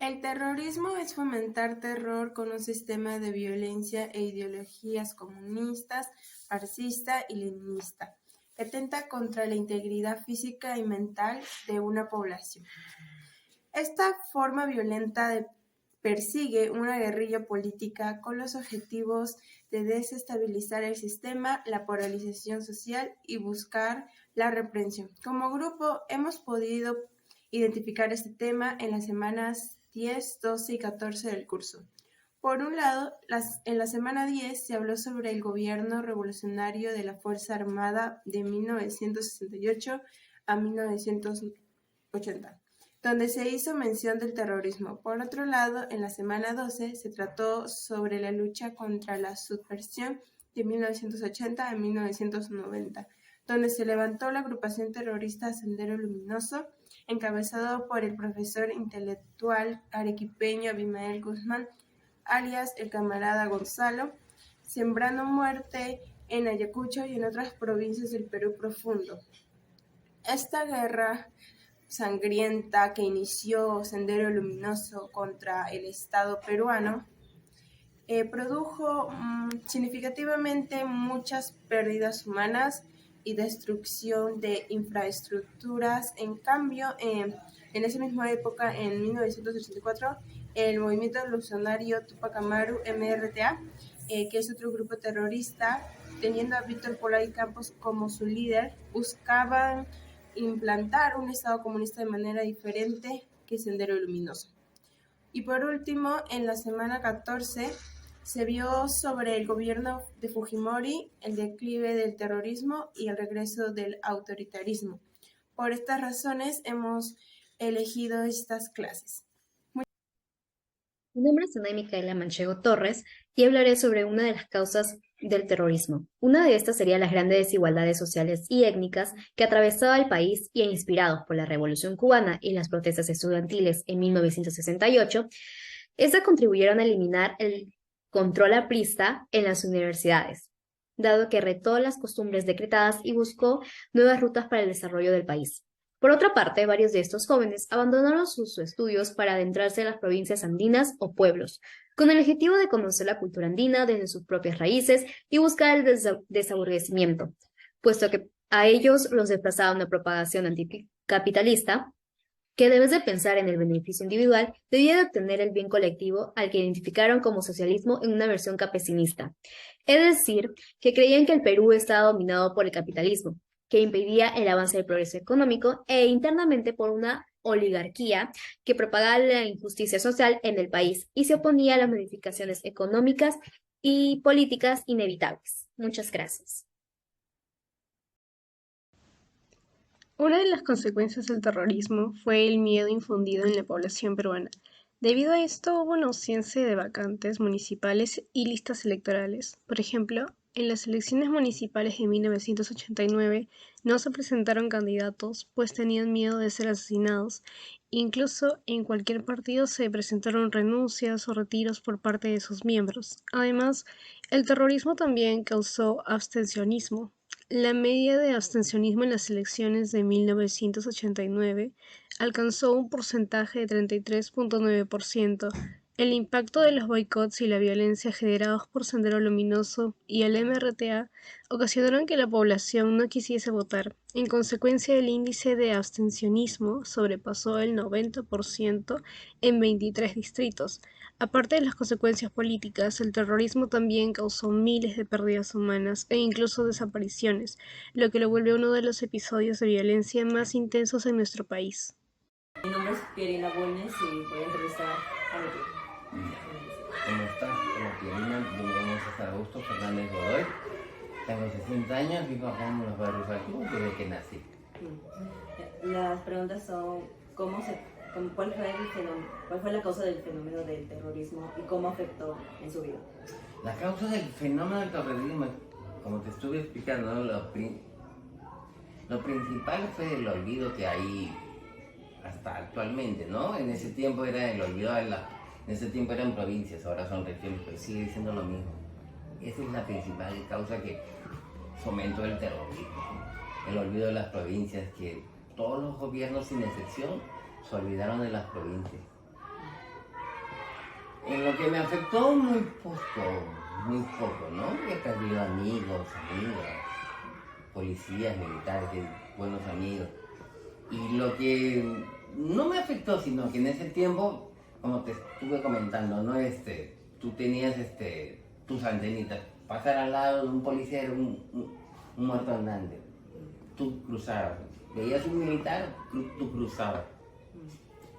El terrorismo es fomentar terror con un sistema de violencia e ideologías comunistas, fascista y leninista, que atenta contra la integridad física y mental de una población. Esta forma violenta persigue una guerrilla política con los objetivos de desestabilizar el sistema, la polarización social y buscar la represión. Como grupo hemos podido identificar este tema en las semanas 10, 12 y 14 del curso. Por un lado, en la semana 10 se habló sobre el gobierno revolucionario de la Fuerza Armada de 1968 a 1980, donde se hizo mención del terrorismo. Por otro lado, en la semana 12 se trató sobre la lucha contra la subversión de 1980 a 1990, donde se levantó la agrupación terrorista Sendero Luminoso, encabezado por el profesor intelectual arequipeño Abimael Guzmán, alias el camarada Gonzalo, sembrando muerte en Ayacucho y en otras provincias del Perú profundo. Esta guerra sangrienta que inició Sendero Luminoso contra el Estado peruano produjo significativamente muchas pérdidas humanas y destrucción de infraestructuras. En cambio, en esa misma época, en 1984, el movimiento revolucionario Tupac Amaru, MRTA, que es otro grupo terrorista, teniendo a Víctor Polay Campos como su líder, buscaban implantar un Estado comunista de manera diferente que Sendero Luminoso. Y por último, en la semana 14 se vio sobre el gobierno de Fujimori, el declive del terrorismo y el regreso del autoritarismo. Por estas razones hemos elegido estas clases. Mi nombre es Ana Micaela Manchego Torres y hablaré sobre una de las causas del terrorismo. Una de estas sería las grandes desigualdades sociales y étnicas que atravesaba el país y inspirados por la Revolución Cubana y las protestas estudiantiles en 1968, estas contribuyeron a eliminar el control aprista en las universidades, dado que retó las costumbres decretadas y buscó nuevas rutas para el desarrollo del país. Por otra parte, varios de estos jóvenes abandonaron sus estudios para adentrarse en las provincias andinas o pueblos, con el objetivo de conocer la cultura andina desde sus propias raíces y buscar el desaburguesimiento, puesto que a ellos los desplazaba una propagación anticapitalista que debes de pensar en el beneficio individual, debía de obtener el bien colectivo al que identificaron como socialismo en una versión campesinista. Es decir, que creían que el Perú estaba dominado por el capitalismo, que impedía el avance del progreso económico e internamente por una oligarquía que propagaba la injusticia social en el país y se oponía a las modificaciones económicas y políticas inevitables. Muchas gracias. Una de las consecuencias del terrorismo fue el miedo infundido en la población peruana. Debido a esto hubo una ausencia de vacantes municipales y listas electorales. Por ejemplo, en las elecciones municipales de 1989 no se presentaron candidatos pues tenían miedo de ser asesinados. Incluso en cualquier partido se presentaron renuncias o retiros por parte de sus miembros. Además, el terrorismo también causó abstencionismo. La media de abstencionismo en las elecciones de 1989 alcanzó un porcentaje de 33.9%. El impacto de los boicots y la violencia generados por Sendero Luminoso y el MRTA ocasionaron que la población no quisiese votar. En consecuencia, el índice de abstencionismo sobrepasó el 90% en 23 distritos. Aparte de las consecuencias políticas, el terrorismo también causó miles de pérdidas humanas e incluso desapariciones, lo que lo vuelve uno de los episodios de violencia más intensos en nuestro país. Mi nombre es Pierina Buenes y voy a entrevistar a mi tío. ¿Cómo estás? Como Pierina, mi nombre es Augusto Fernández Godoy. Tengo 60 años, vivo acá en los barrios antiguos desde que nací. Las preguntas son cuál fue la causa del fenómeno del terrorismo y cómo afectó en su vida. La causa del fenómeno del terrorismo, como te estuve explicando, ¿no? Lo principal fue el olvido que hay hasta actualmente, ¿no? En ese tiempo era el olvido en ese tiempo eran provincias, ahora son regiones, pero sigue siendo lo mismo. Esa es la principal causa que fomentó el terrorismo, el olvido de las provincias, que todos los gobiernos sin excepción se olvidaron de las provincias. En lo que me afectó muy poco, ¿no? He perdido amigos, amigas, policías, militares, buenos amigos. Y lo que no me afectó, sino que en ese tiempo, como te estuve comentando, ¿no? Tú tenías tus antenitas. Pasar al lado de un policía era un muerto andante. Tú cruzabas. Veías un militar, tú cruzabas.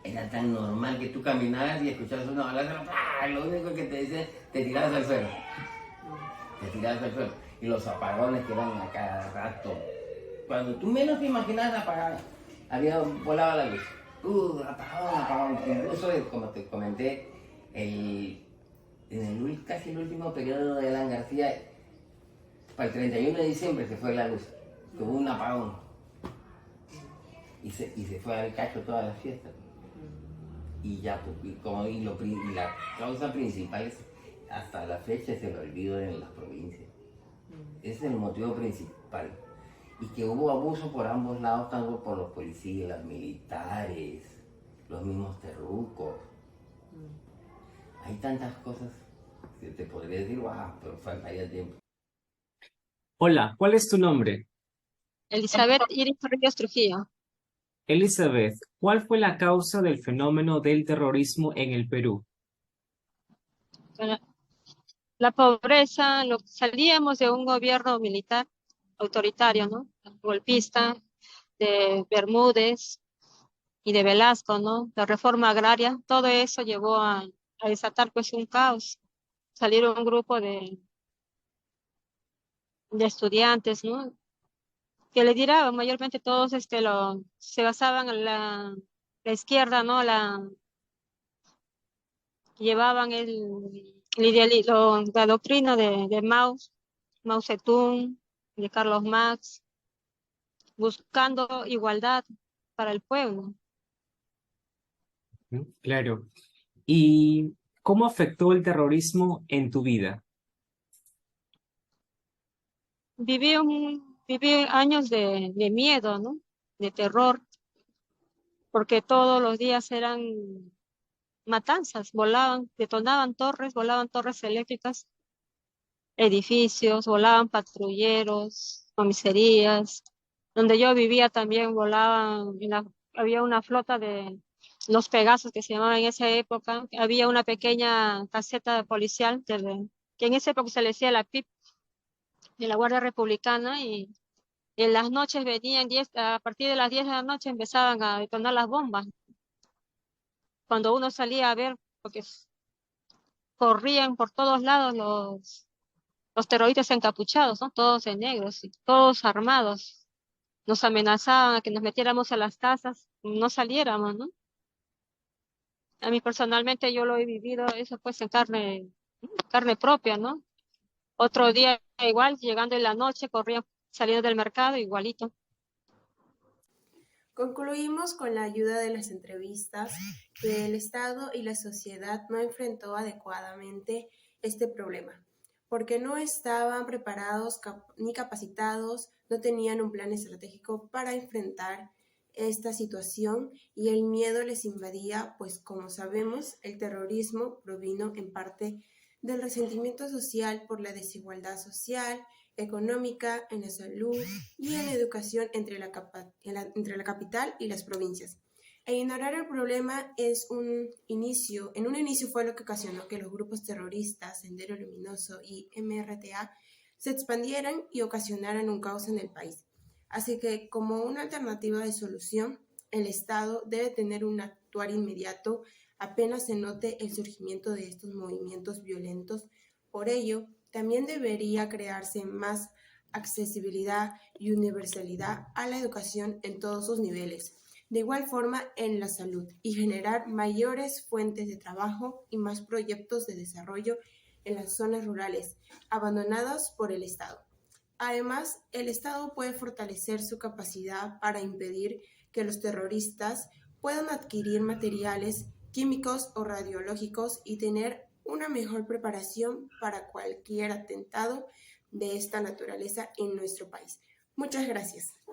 Era tan normal que tú caminabas y escuchabas una balaza, ¡ah! Lo único que te decía, te tirabas al suelo. Te tirabas al suelo. Y los apagones que eran a cada rato. Cuando tú menos te imaginabas apagar, volaba la luz. Apagón. Incluso, como te comenté, casi el último periodo de Alan García, para el 31 de diciembre se fue la luz. Hubo un apagón. Y se fue al cacho todas las fiestas. Y ya, y la causa principal es, hasta la fecha, es el olvido en las provincias. Ese es el motivo principal. Y que hubo abuso por ambos lados, tanto por los policías, los militares, los mismos terrucos. Hay tantas cosas que te podría decir, wow, pero faltaría tiempo. Hola, ¿cuál es tu nombre? Elizabeth Iris Ríos Trujillo. Elizabeth, ¿cuál fue la causa del fenómeno del terrorismo en el Perú? La pobreza, salíamos de un gobierno militar autoritario, ¿no? Golpista, de Bermúdez y de Velasco, ¿no? La reforma agraria, todo eso llevó a desatar pues un caos. Salieron un grupo de estudiantes, ¿no? Que le dirá, mayormente todos se basaban en la izquierda, ¿no? Llevaban la doctrina de Mao Zedong, de Carlos Marx, buscando igualdad para el pueblo. Claro. ¿Y cómo afectó el terrorismo en tu vida? Viví años de miedo, ¿no? De terror, porque todos los días eran matanzas, volaban torres eléctricas, edificios, volaban patrulleros, comisarías. Donde yo vivía también había una flota de los Pegasos que se llamaban en esa época. Había una pequeña caseta policial que en esa época se le decía la PIP, de la Guardia Republicana, y en las noches a partir de las 10 de la noche empezaban a detonar las bombas. Cuando uno salía a ver, porque corrían por todos lados los terroristas encapuchados, ¿no? Todos en negros, y todos armados. Nos amenazaban a que nos metiéramos a las casas, no saliéramos, ¿no? A mí personalmente yo lo he vivido eso pues en carne propia, ¿no? Otro día igual, llegando en la noche, corrían saliendo del mercado igualito. Concluimos con la ayuda de las entrevistas que el Estado y la sociedad no enfrentó adecuadamente este problema, porque no estaban preparados ni capacitados, no tenían un plan estratégico para enfrentar esta situación y el miedo les invadía, pues como sabemos, el terrorismo provino en parte del resentimiento social por la desigualdad social, económica, en la salud y en la educación entre la capital y las provincias. E ignorar el problema en un inicio fue lo que ocasionó que los grupos terroristas Sendero Luminoso y MRTA se expandieran y ocasionaran un caos en el país. Así que, como una alternativa de solución, el Estado debe tener un actuar inmediato apenas se note el surgimiento de estos movimientos violentos. Por ello, también debería crearse más accesibilidad y universalidad a la educación en todos sus niveles. De igual forma en la salud y generar mayores fuentes de trabajo y más proyectos de desarrollo en las zonas rurales abandonadas por el Estado. Además, el Estado puede fortalecer su capacidad para impedir que los terroristas puedan adquirir materiales químicos o radiológicos y tener una mejor preparación para cualquier atentado de esta naturaleza en nuestro país. Muchas gracias.